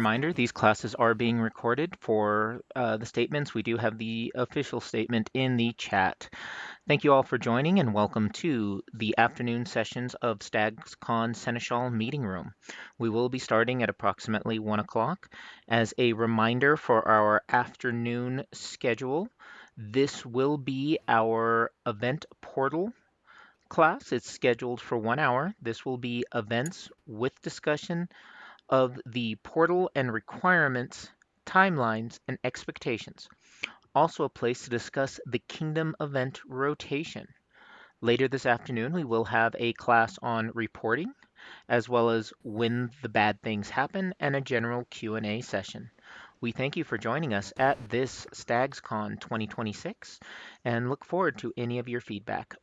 reminder, these classes are being recorded. For the statements, we do have the official statement in the chat. Thank you all for joining and welcome to the afternoon sessions of Stag's Con Seneschal Meeting Room. We will be starting at approximately 1 o'clock. As a reminder for our afternoon schedule, this will be our event portal class. It's scheduled for 1 hour. This will be events with discussion of the portal and requirements, timelines, and expectations. Also a place to discuss the Kingdom event rotation. Later this afternoon, we will have a class on reporting, as well as when the bad things happen, and a general Q&A session. We thank you for joining us at this StagsCon 2026 and look forward to any of your feedback.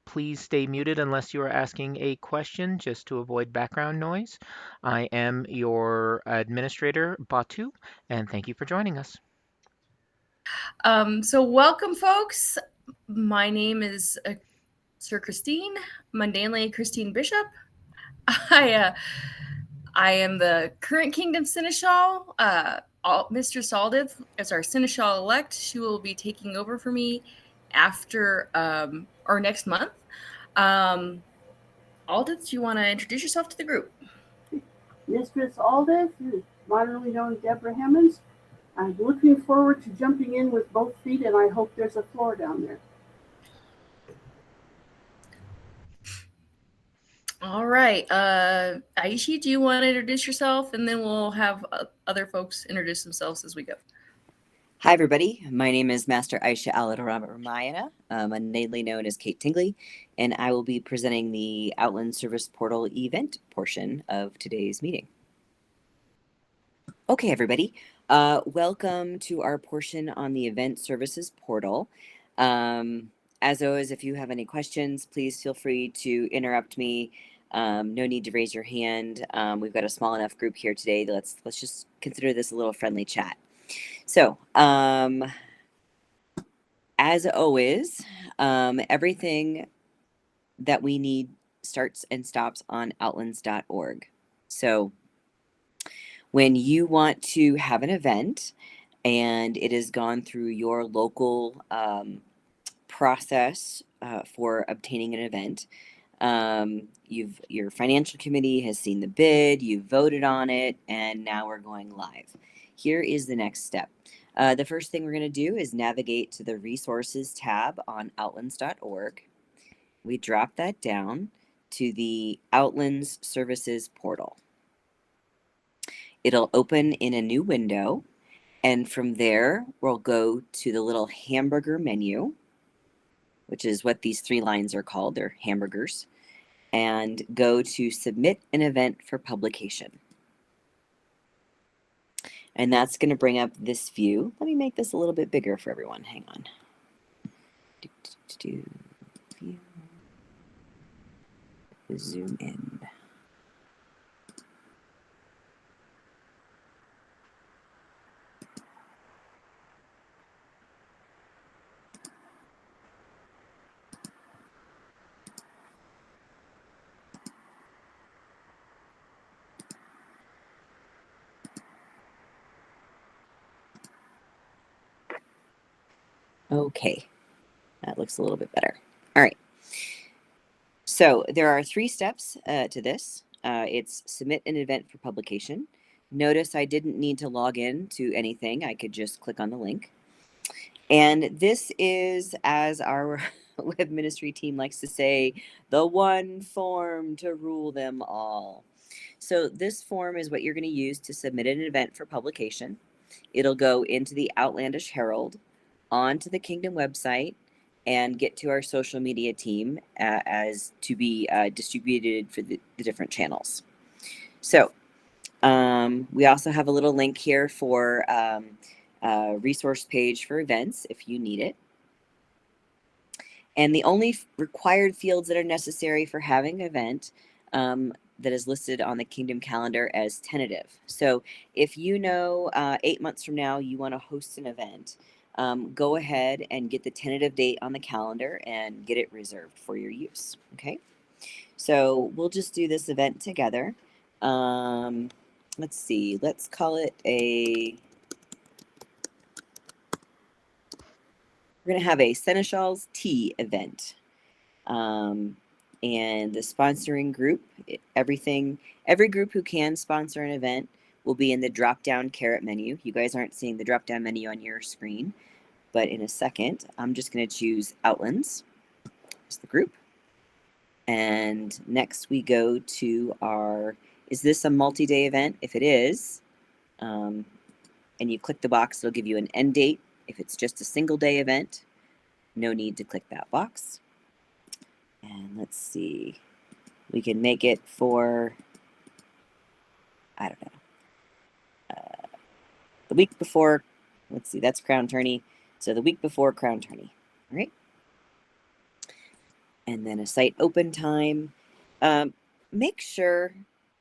Please stay muted unless you are asking a question, just to avoid background noise. I am your administrator, Batu, and thank you for joining us. So welcome, folks. My name is Sir Christine, mundanely Christine Bishop. I am the current Kingdom Seneschal. Mistress Aldith is our Seneschal-elect. She will be taking over for me after or next month. Aldith, do you want to introduce yourself to the group? Mistress Aldith, modernly known Deborah Hammonds. I'm looking forward to jumping in with both feet, and I hope there's a floor down there. All right. Aishi, do you want to introduce yourself? And then we'll have other folks introduce themselves as we go. Hi, everybody. My name is Master Aisha Ramayana, innately known as Kate Tingley, and I will be presenting the Outlands Service Portal event portion of today's meeting. Okay, everybody. Welcome to our portion on the Event Services Portal. As always, if you have any questions, please feel free to interrupt me. No need to raise your hand. We've got a small enough group here today. Let's just consider this a little friendly chat. So, as always, everything that we need starts and stops on outlands.org. So, when you want to have an event and it has gone through your local process for obtaining an event, your financial committee has seen the bid, you've voted on it, and now we're going live. Here is the next step. The first thing we're going to do is navigate to the resources tab on outlands.org. We drop that down to the Outlands Services portal. It'll open in a new window, and from there we'll go to the little hamburger menu, which is what these 3 lines are called. They're hamburgers, and go to submit an event for publication. And that's going to bring up this view. Let me make this a little bit bigger for everyone. Hang on. View. Zoom in. Okay, that looks a little bit better. All right. So there are 3 steps to this. It's submit an event for publication. Notice I didn't need to log in to anything. I could just click on the link. And this is, as our web ministry team likes to say, the one form to rule them all. So this form is what you're going to use to submit an event for publication. It'll go into the Outlandish Herald, onto the Kingdom website, and get to our social media team as to be distributed for the different channels. So we also have a little link here for a resource page for events if you need it. And the only required fields that are necessary for having an event that is listed on the Kingdom calendar as tentative. So if you know 8 months from now you want to host an event, go ahead and get the tentative date on the calendar and get it reserved for your use. Okay, so we'll just do this event together. let's see, let's call it a, we're going to have a Seneschal's Tea event. And the sponsoring group, every group who can sponsor an event will be in the drop-down carrot menu. You guys aren't seeing the drop-down menu on your screen, but in a second, I'm just going to choose Outlands as the group. And next we go to our, is this a multi-day event? If it is, and you click the box, it'll give you an end date. If it's just a single day event, no need to click that box. And let's see, we can make it for, I don't know, the week before, let's see, that's Crown Tourney. So the week before Crown Tourney, all right? And then a site open time. Make sure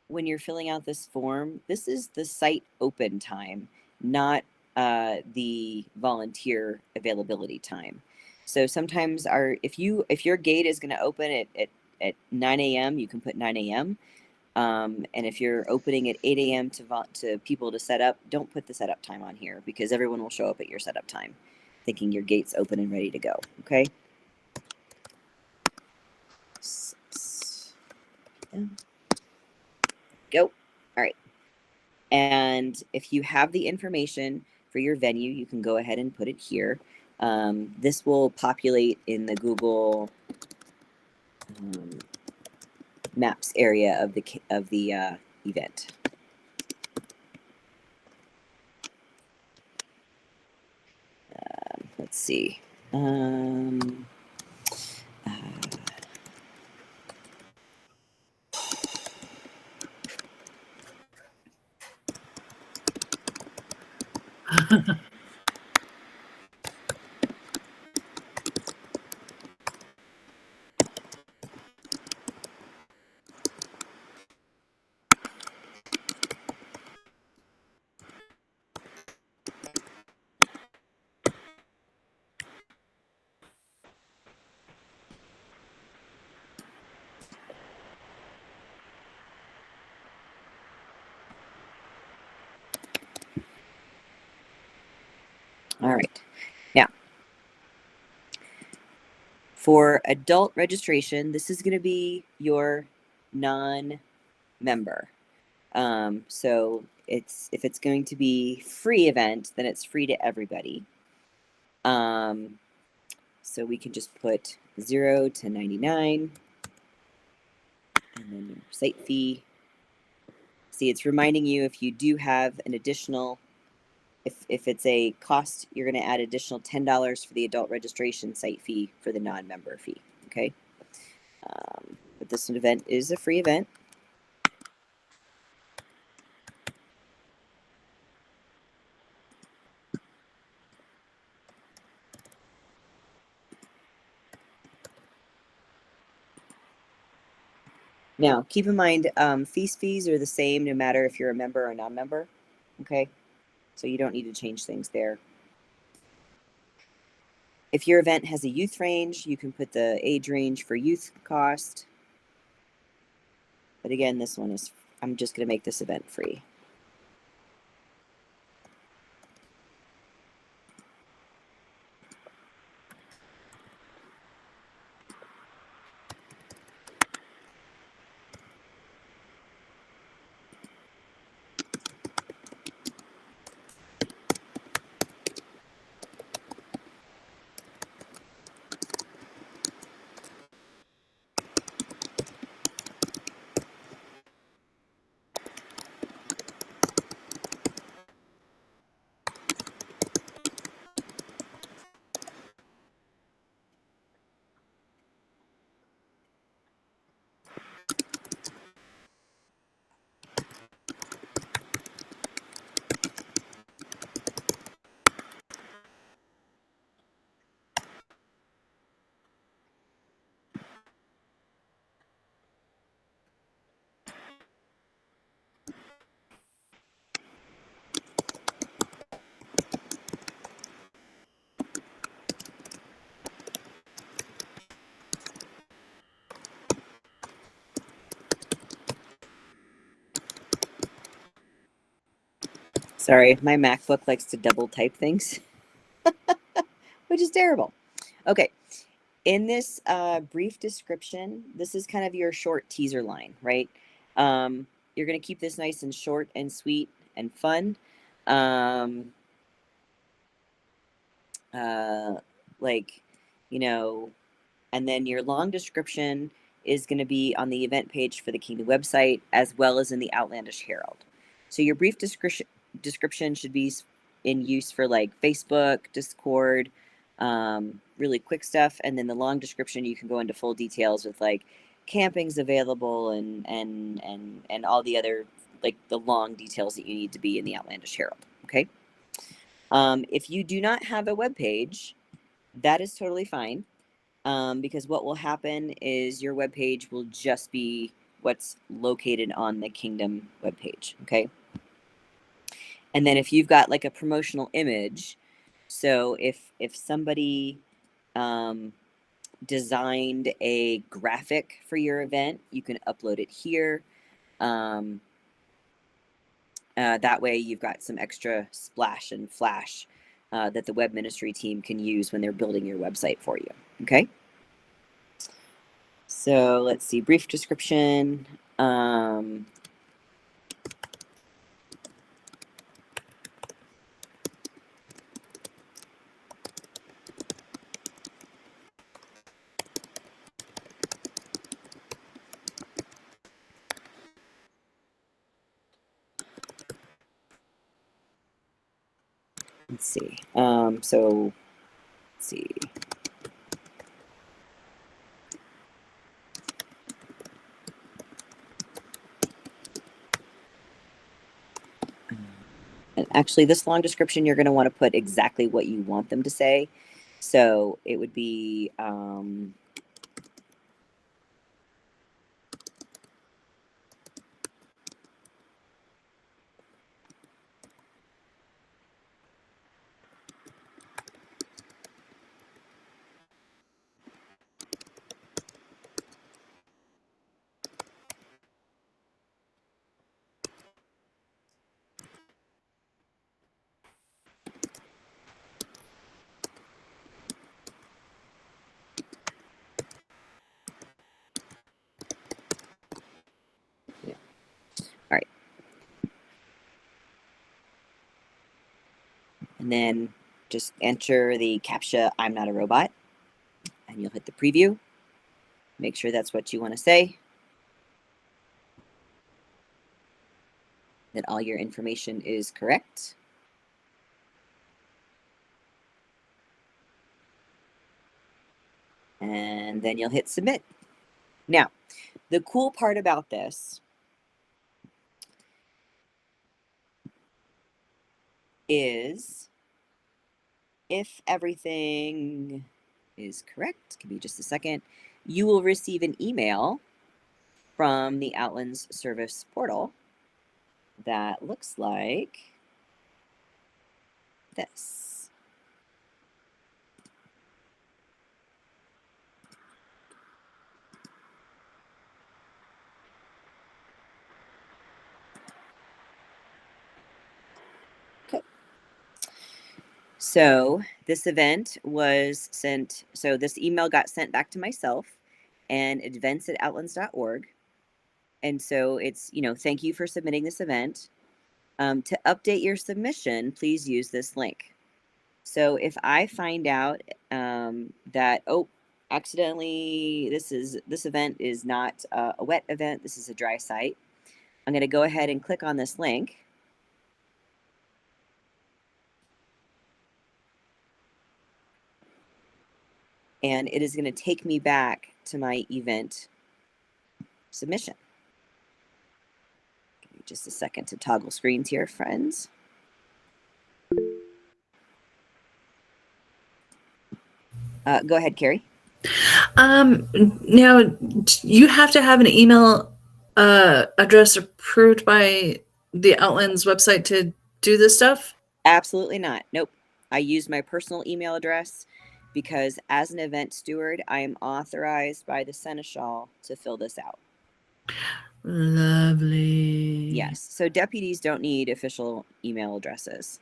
when you're filling out this form, this is the site open time, not the volunteer availability time. So sometimes if your gate is going to open at 9 a.m., you can put 9 a.m. And if you're opening at 8 a.m. to people to set up, don't put the setup time on here because everyone will show up at your setup time thinking your gate's open and ready to go, okay? Go. All right. And if you have the information for your venue, you can go ahead and put it here. This will populate in the Google Maps area of the event. Let's see. All right. Now, for adult registration, this is going to be your non-member. So if it's going to be free event, then it's free to everybody. So we can just put 0 to 99, and then your site fee. See, it's reminding you if you do have an additional, if it's a cost, you're going to add additional $10 for the adult registration site fee for the non-member fee, okay? But this event is a free event. Now, keep in mind, fees are the same no matter if you're a member or non-member, okay? So you don't need to change things there. If your event has a youth range, you can put the age range for youth cost. But again, this one is, I'm just going to make this event free. Sorry, my MacBook likes to double type things, which is terrible. Okay, in this brief description, this is kind of your short teaser line, right? You're going to keep this nice and short and sweet and fun. Like, you know, and then your long description is going to be on the event page for the Kingdom website, as well as in the Outlandish Herald. So your brief description should be in use for like Facebook, Discord, really quick stuff. And then the long description, you can go into full details with like camping's available and all the other, like the long details that you need to be in the Outlandish Herald. Okay. If you do not have a web page, that is totally fine. Because what will happen is your web page will just be what's located on the Kingdom webpage. Okay. And then if you've got like a promotional image, so if somebody designed a graphic for your event, you can upload it here. That way you've got some extra splash and flash that the web ministry team can use when they're building your website for you. Okay. So let's see, brief description. Let's see. So let's see. And actually, this long description, you're going to want to put exactly what you want them to say. So it would be yeah. All right. And then just enter the CAPTCHA, I'm not a robot, and you'll hit the preview. Make sure that's what you want to say. That all your information is correct. And then you'll hit submit. Now, the cool part about this is if everything is correct, give me just a second, you will receive an email from the Outlands service portal that looks like this. Okay. So this event was sent, so this email got sent back to myself and events@outlands.org. And so it's, you know, thank you for submitting this event. To update your submission, please use this link. So if I find out that, oh, accidentally, this event is not a wet event, this is a dry site, I'm going to go ahead and click on this link. And it is going to take me back to my event submission. Give me just a second to toggle screens here, friends. Go ahead, Carrie. Now you have to have an email address approved by the Outlands website to do this stuff? Absolutely not. Nope. I use my personal email address because as an event steward, I am authorized by the Seneschal to fill this out. Lovely. Yes. So deputies don't need official email addresses.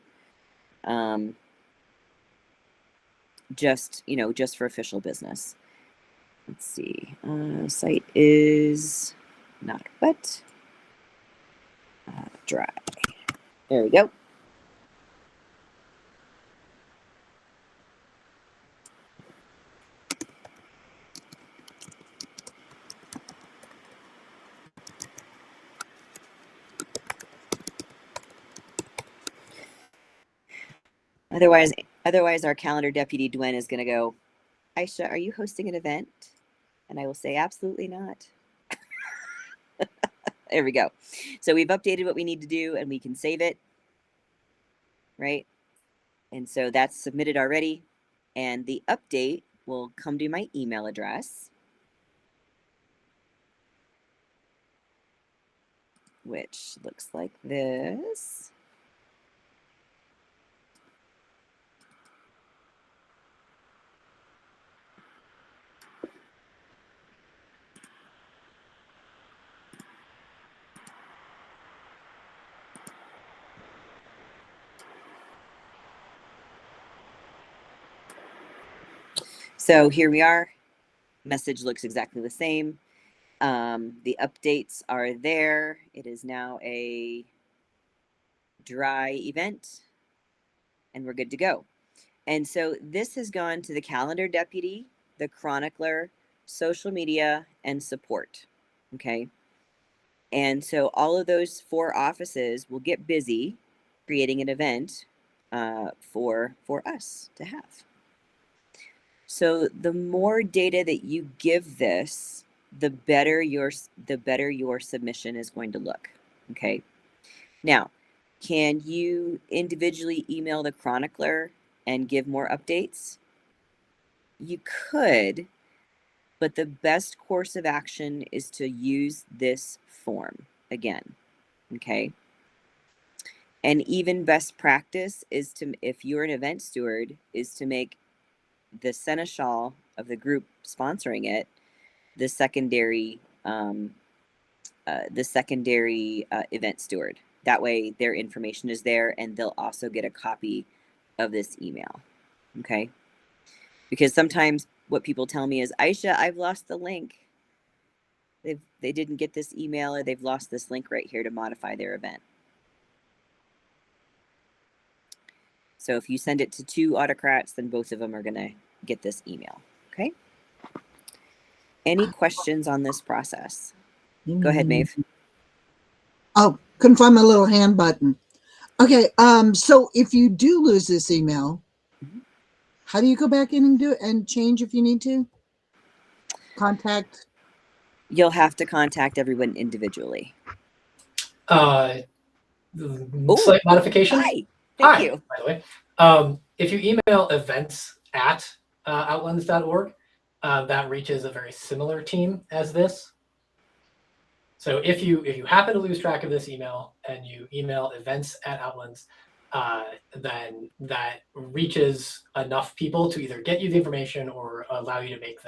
Just, just for official business. Let's see. Site is not wet. Dry. There we go. Otherwise, our calendar deputy Dwen is going to go, Aisha, are you hosting an event? And I will say, absolutely not. There we go. So we've updated what we need to do, and we can save it, right? And so that's submitted already. And the update will come to my email address, which looks like this. So here we are. Message looks exactly the same. The updates are there. It is now a dry event, and we're good to go. And so this has gone to the calendar deputy, the chronicler, social media, and support. Okay. And so all of those 4 offices will get busy creating an event for us to have. So the more data that you give this, the better your submission is going to look. Okay. Now, can you individually email the chronicler and give more updates? You could, but the best course of action is to use this form again. Okay. And even best practice is to, if you're an event steward, is to make the Seneschal of the group sponsoring it the secondary event steward. That way their information is there, and they'll also get a copy of this email. Okay. Because sometimes what people tell me is, Aisha, I've lost the link. They didn't get this email, or they've lost this link right here to modify their event. So if you send it to 2 autocrats, then both of them are going to get this email. Okay. Any questions on this process? Go ahead, Maeve. Oh, couldn't find my little hand button. Okay. So if you do lose this email, how do you go back in and do it and change if you need to? Contact? You'll have to contact everyone individually. Slight modification. Hi. Thank you. By the way, if you email events@outlands.org, that reaches a very similar team as this. So if you happen to lose track of this email and you email events@outlands, then that reaches enough people to either get you the information or allow you to make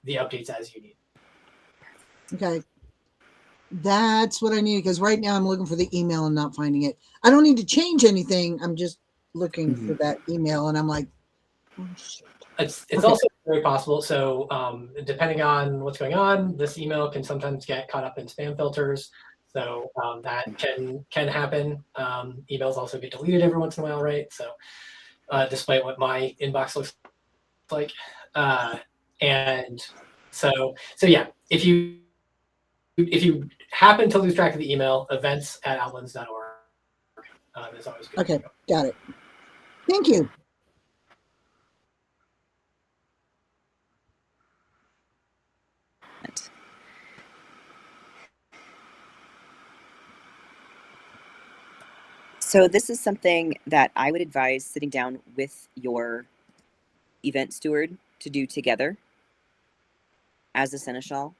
the updates as you need. Okay. That's what I need, because right now I'm looking for the email and not finding it. I don't need to change anything. I'm just looking for that email, and I'm like, oh, shit. It's also very possible. So depending on what's going on, this email can sometimes get caught up in spam filters. So that can happen. Emails also get deleted every once in a while, right? So despite what my inbox looks like, and so yeah, if you happen to lose track of the email, events@outlands.org is always good. Okay, got it. Thank you. So this is something that I would advise sitting down with your event steward to do together as a Seneschal,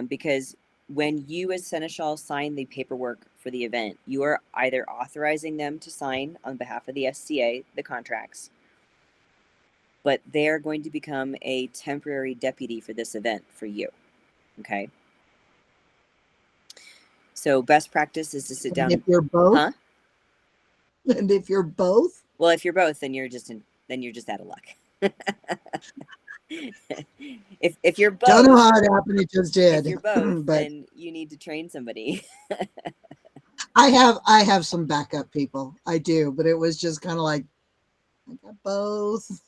because when you as Seneschal sign the paperwork for the event, you are either authorizing them to sign on behalf of the SCA, the contracts, but they're going to become a temporary deputy for this event for you. Okay. So best practice is to sit And down. if you're both, Huh? and if you're both, Well, if you're both, then you're just out of luck. if you're both, don't know how it happened. It just did. if you're both, but then you need to train somebody. I have some backup people. I do, but it was just kind of like I got both.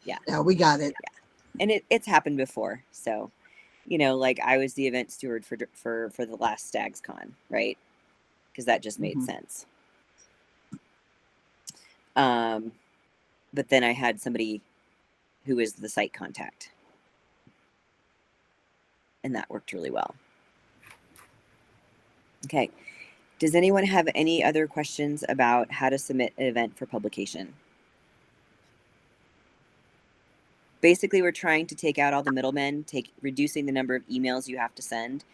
Yeah. Yeah, we got it. And it's happened before. So, like I was the event steward for the last Stags Con, right? Because that just made sense. But then I had somebody who was the site contact, and that worked really well. Okay. Does anyone have any other questions about how to submit an event for publication? Basically, we're trying to take out all the middlemen, reducing the number of emails you have to send,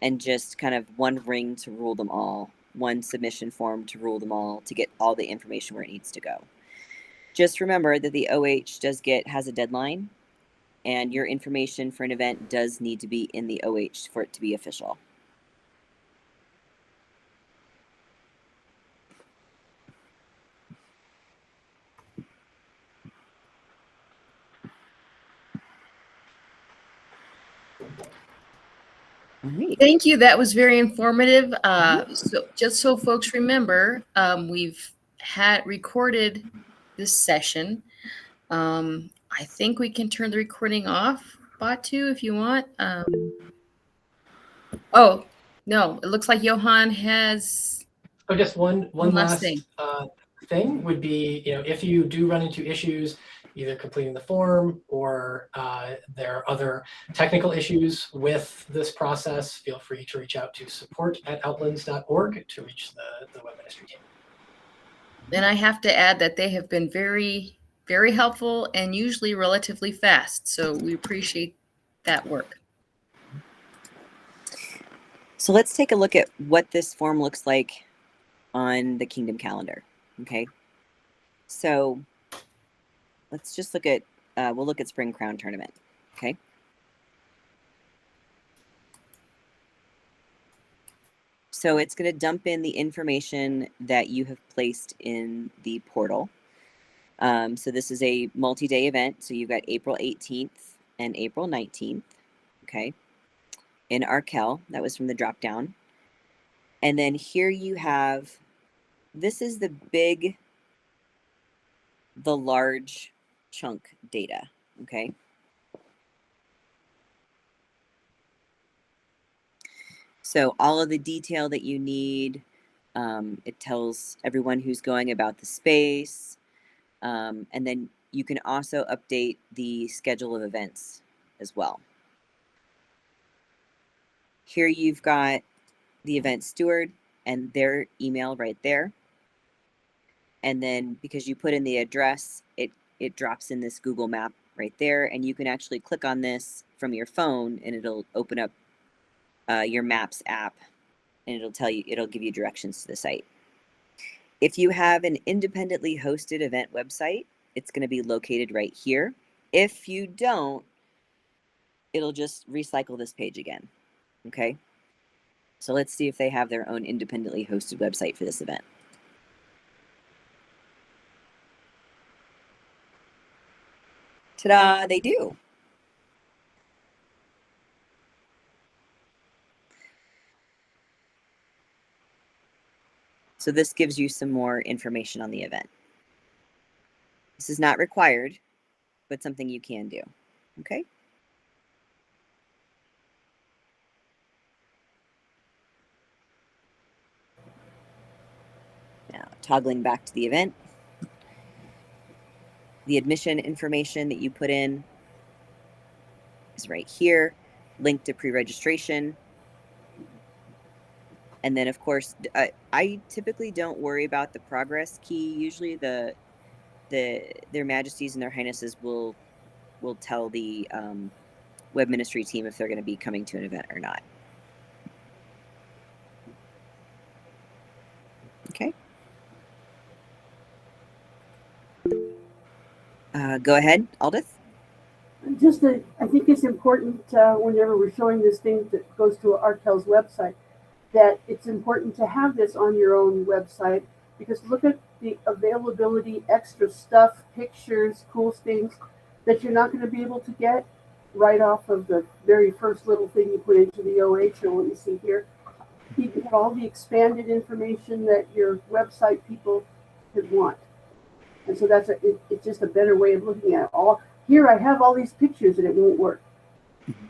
and just kind of one ring to rule them all, one submission form to rule them all, to get all the information where it needs to go. Just remember that the OH has a deadline, and your information for an event does need to be in the OH for it to be official. Right. Thank you. That was very informative. So just so folks remember, we've recorded this session. I think we can turn the recording off, Batu, if you want. Oh, no, it looks like Johan has just one last thing. Thing would be, if you do run into issues, either completing the form or there are other technical issues with this process, feel free to reach out to support@outlands.org to reach the web ministry team. And I have to add that they have been very, very helpful and usually relatively fast. So we appreciate that work. So let's take a look at what this form looks like on the Kingdom calendar. Okay. So let's just look at, we'll look at Spring Crown Tournament. Okay. So it's going to dump in the information that you have placed in the portal. So this is a multi-day event. So you've got April 18th and April 19th. Okay. In Arkell, that was from the drop down. And then here you have, this is the large chunk data. Okay. So all of the detail that you need, it tells everyone who's going about the space. And then you can also update the schedule of events as well. Here you've got the event steward and their email right there. And then because you put in the address, it drops in this Google map right there. And you can actually click on this from your phone and it'll open up your Maps app and it'll give you directions to the site. If you have an independently hosted event website, it's going to be located right here. If you don't, it'll just recycle this page again. Okay. So let's see if they have their own independently hosted website for this event. Ta-da, they do. So this gives you some more information on the event. This is not required, but something you can do. Okay. Now, toggling back to the event. The admission information that you put in is right here, link to pre-registration. And then, of course, I typically don't worry about the progress key. Usually their majesties and their highnesses will tell the web ministry team if they're going to be coming to an event or not. Okay. Go ahead, Aldith. I think it's important whenever we're showing this thing that goes to Arkell's website, that it's important to have this on your own website, because look at the availability, extra stuff, pictures, cool things that you're not going to be able to get right off of the very first little thing you put into the OH, or what you see here. You can have all the expanded information that your website people could want. And so it's just a better way of looking at it. All here, I have all these pictures and it won't work.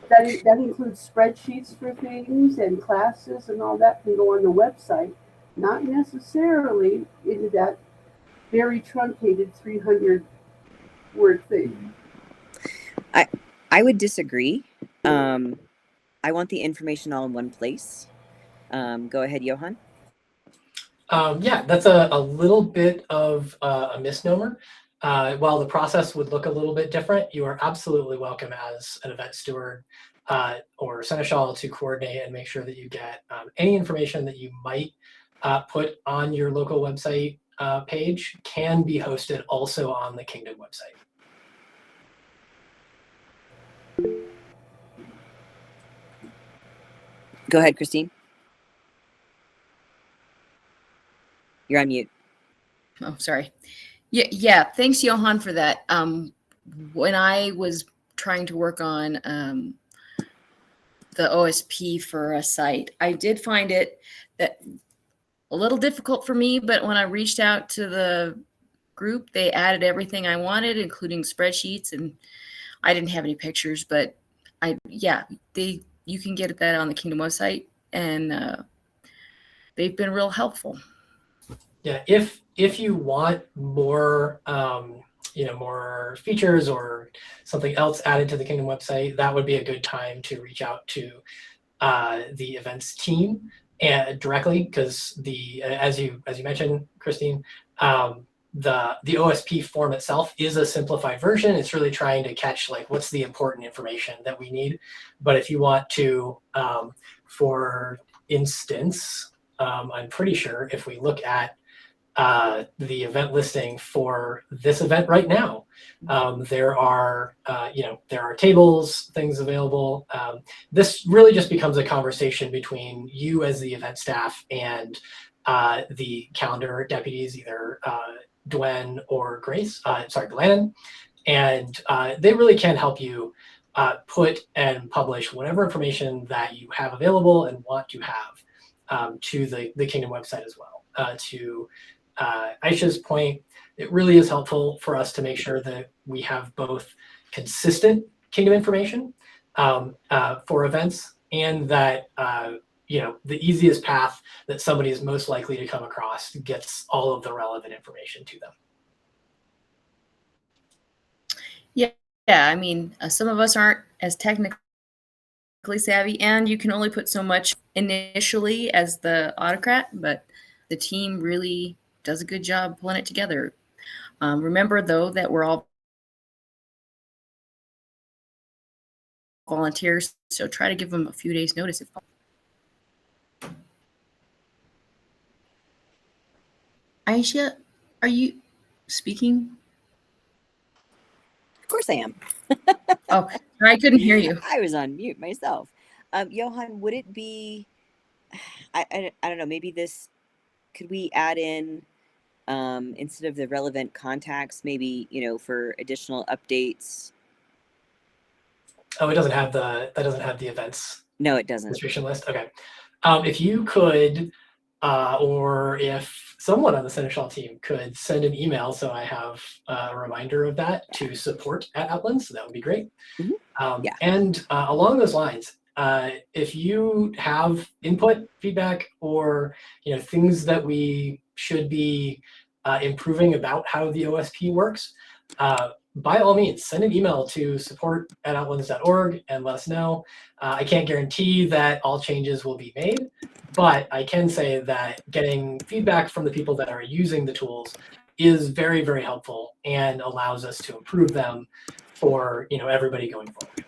That includes spreadsheets for things and classes, and all that can go on the website, not necessarily into that very truncated 300 word thing. I would disagree. I want the information all in one place. Go ahead, Johan. Yeah, that's a little bit of a misnomer. While the process would look a little bit different, you are absolutely welcome as an event steward or Seneschal to coordinate and make sure that you get any information that you might put on your local website page can be hosted also on the Kingdom website. Go ahead, Christine. You're on mute. Oh, sorry. Yeah. Thanks, Johan, for that. When I was trying to work on the OSP for a site, I did find it that a little difficult for me, but when I reached out to the group, they added everything I wanted, including spreadsheets, and I didn't have any pictures, but you can get that on the Kingdom website, and they've been real helpful. Yeah, if you want more, more features or something else added to the Kingdom website, that would be a good time to reach out to the events team and directly, because as you mentioned, Christine, the OSP form itself is a simplified version. It's really trying to catch like what's the important information that we need. But if you want to, for instance, I'm pretty sure if we look at the event listing for this event right now, there are tables, things available. This really just becomes a conversation between you as the event staff and the calendar deputies, either Dwen or Grace, Glennon, and they really can help you put and publish whatever information that you have available and want to have to the Kingdom website as well. To Aisha's point, it really is helpful for us to make sure that we have both consistent Kingdom information for events, and that the easiest path that somebody is most likely to come across gets all of the relevant information to them. Yeah. I mean, some of us aren't as technically savvy, and you can only put so much initially as the autocrat, but the team really does a good job pulling it together. Remember, though, that we're all volunteers, so try to give them a few days' notice if possible. Aisha, are you speaking? Of course I am. Oh, I couldn't hear you. I was on mute myself. Johan, would it be, I don't know, maybe this, could we add in, instead of the relevant contacts, maybe, for additional updates? Oh, that doesn't have the events. No, it doesn't. Administration list. Okay. If you could, or if someone on the Seneschal team could send an email, so I have a reminder of that, to support@Outlands, so that would be great. Mm-hmm. And along those lines, if you have input, feedback, or things that we should be improving about how the OSP works, by all means, send an email to support@outlands.org and let us know. I can't guarantee that all changes will be made, but I can say that getting feedback from the people that are using the tools is very, very helpful and allows us to improve them for everybody going forward.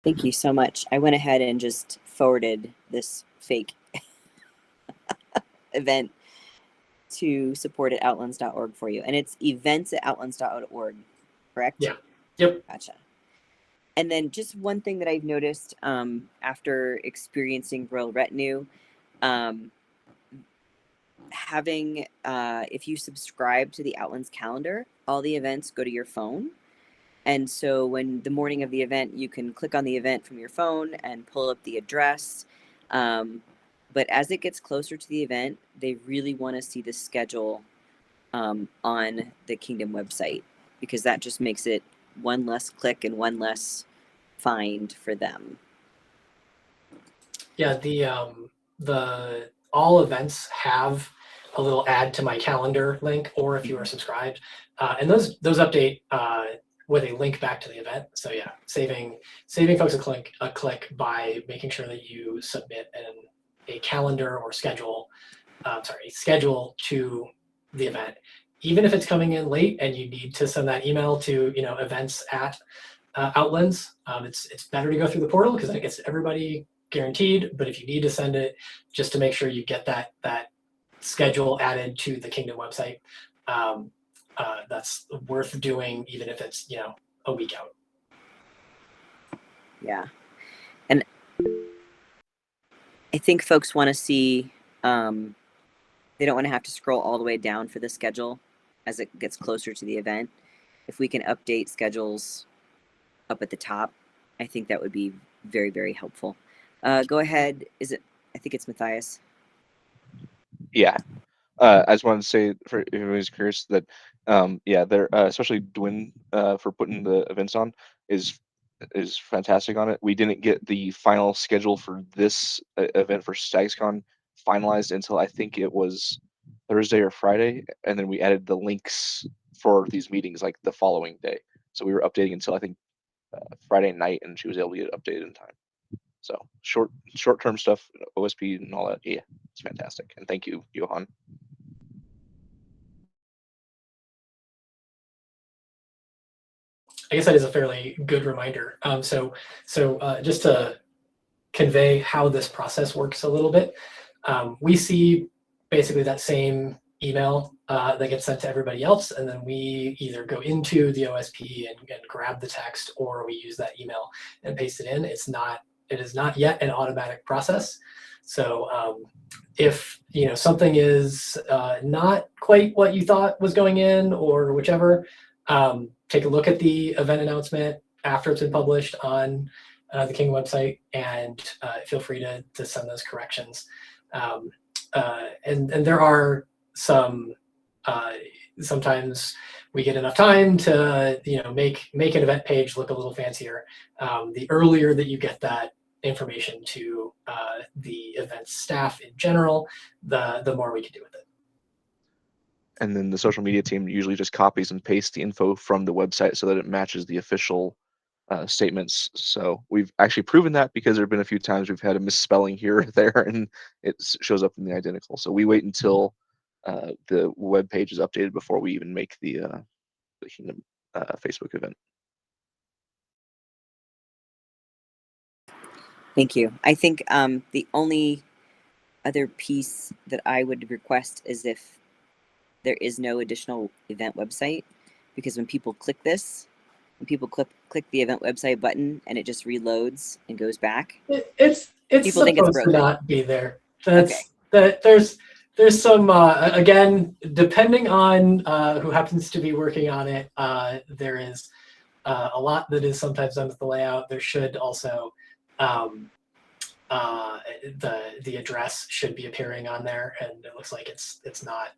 Thank you so much. I went ahead and just forwarded this fake event to support at outlands.org for you. And it's events at outlands.org, correct? Yeah. Yep. Gotcha. And then just one thing that I've noticed after experiencing Royal Retinue, having, if you subscribe to the Outlands calendar, all the events go to your phone. And so when the morning of the event, you can click on the event from your phone and pull up the address. But as it gets closer to the event, they really want to see the schedule on the Kingdom website, because that just makes it one less click and one less find for them. Yeah, the all events have a little add to my calendar link, or if you are subscribed, and those update with a link back to the event. So yeah, saving folks a click by making sure that you submit a calendar or schedule to the event, even if it's coming in late and you need to send that email to events at Outlands. It's better to go through the portal because it gets everybody guaranteed. But if you need to send it, just to make sure you get that schedule added to the Kingdom website, that's worth doing, even if it's a week out. Yeah, and I think folks want to see. They don't want to have to scroll all the way down for the schedule as it gets closer to the event. If we can update schedules up at the top, I think that would be very, very helpful. Go ahead. I think it's Matthias. Yeah. I just wanted to say, for if anybody's curious, that they're especially Dwin for putting the events on is fantastic on it. We didn't get the final schedule for this event for StagsCon finalized until I think it was Thursday or Friday, and then we added the links for these meetings like the following day. So we were updating until I think Friday night, and she was able to get it updated in time. So short-term stuff, OSP and all that. Yeah, it's fantastic. And thank you, Johan. I guess that is a fairly good reminder. So just to convey how this process works a little bit, we see basically that same email that gets sent to everybody else, and then we either go into the OSP and grab the text, or we use that email and paste it in. It is not yet an automatic process. So if something is not quite what you thought was going in, or whichever, take a look at the event announcement after it's been published on the King website, and feel free to send those corrections. And there are some, sometimes we get enough time to make an event page look a little fancier. The earlier that you get that information to the event staff in general, the more we can do with it. And then the social media team usually just copies and pastes the info from the website so that it matches the official statements. So we've actually proven that, because there have been a few times we've had a misspelling here or there, and it shows up in the identical. So we wait until the web page is updated before we even make the Kingdom Facebook event. Thank you. I think the only other piece that I would request is if there is no additional event website, because when people click this, when people click the event website button and it just reloads and goes back, It's people think it's supposed to broken. not be there. There's some again, depending on who happens to be working on it, there is a lot that is sometimes done with the layout. There should also the address should be appearing on there, and it looks like it's not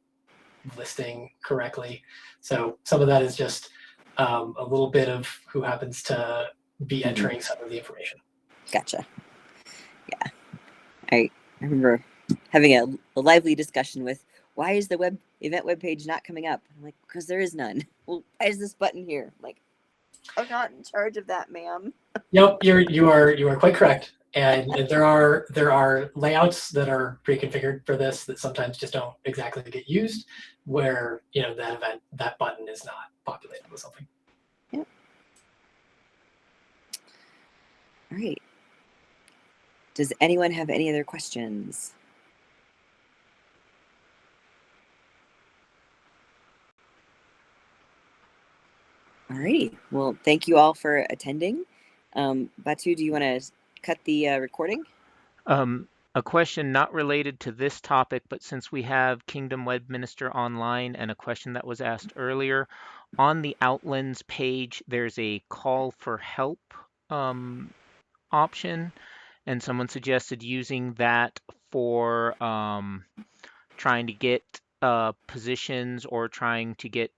listing correctly. So some of that is just a little bit of who happens to be entering some of the information. Gotcha. Yeah. I remember having a lively discussion with, why is the event webpage not coming up? I'm like, because there is none. Well, why is this button here? I'm like, I'm not in charge of that, ma'am. Yep, you are quite correct. And there are layouts that are pre-configured for this that sometimes just don't exactly get used, where that button is not populated with something. Yep. All right. Does anyone have any other questions? Alrighty. Well, thank you all for attending. Batu, do you want to cut the recording? A question not related to this topic, but since we have Kingdom Webminister online and a question that was asked earlier, on the Outlands page, there's a call for help option, and someone suggested using that for trying to get positions or trying to get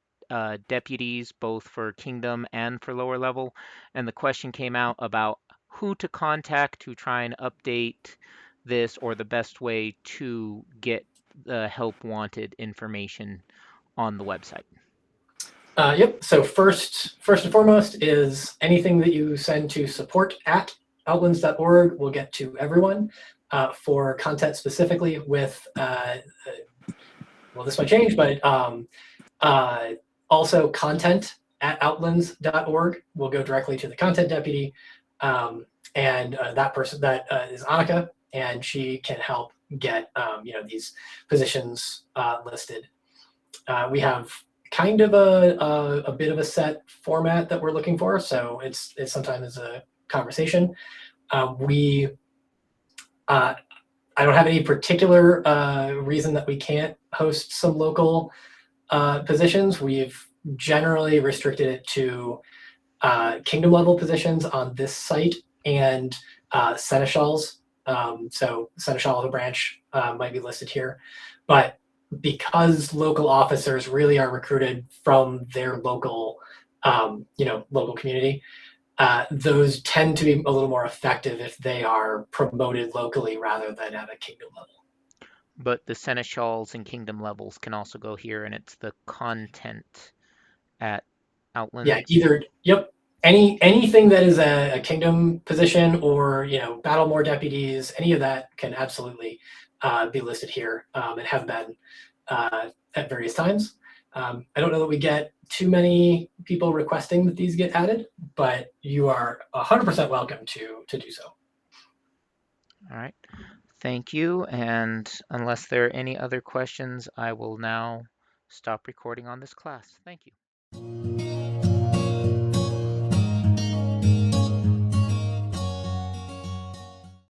deputies both for Kingdom and for lower level. And the question came out about who to contact to try and update this or the best way to get the help wanted information on the website. Yep. So first and foremost is anything that you send to support@outlands.org will get to everyone. For content specifically with, well, this might change, but also content@outlands.org will go directly to the content deputy. And that person that is Annika, and she can help get these positions listed. We have kind of a bit of a set format that we're looking for, so it's sometimes a conversation. I don't have any particular reason that we can't host some local positions. We've generally restricted it to kingdom level positions on this site and Seneschals. So Seneschal of the branch might be listed here, but because local officers really are recruited from their local, local community, those tend to be a little more effective if they are promoted locally rather than at a kingdom level. But the Seneschals and Kingdom levels can also go here, and it's the content at Outlands. Yeah, either, yep. Anything that is a kingdom position or Battlemore deputies, any of that can absolutely be listed here and have been at various times. I don't know that we get too many people requesting that these get added, but you are 100% welcome to do so. All right. Thank you. And unless there are any other questions, I will now stop recording on this class. Thank you.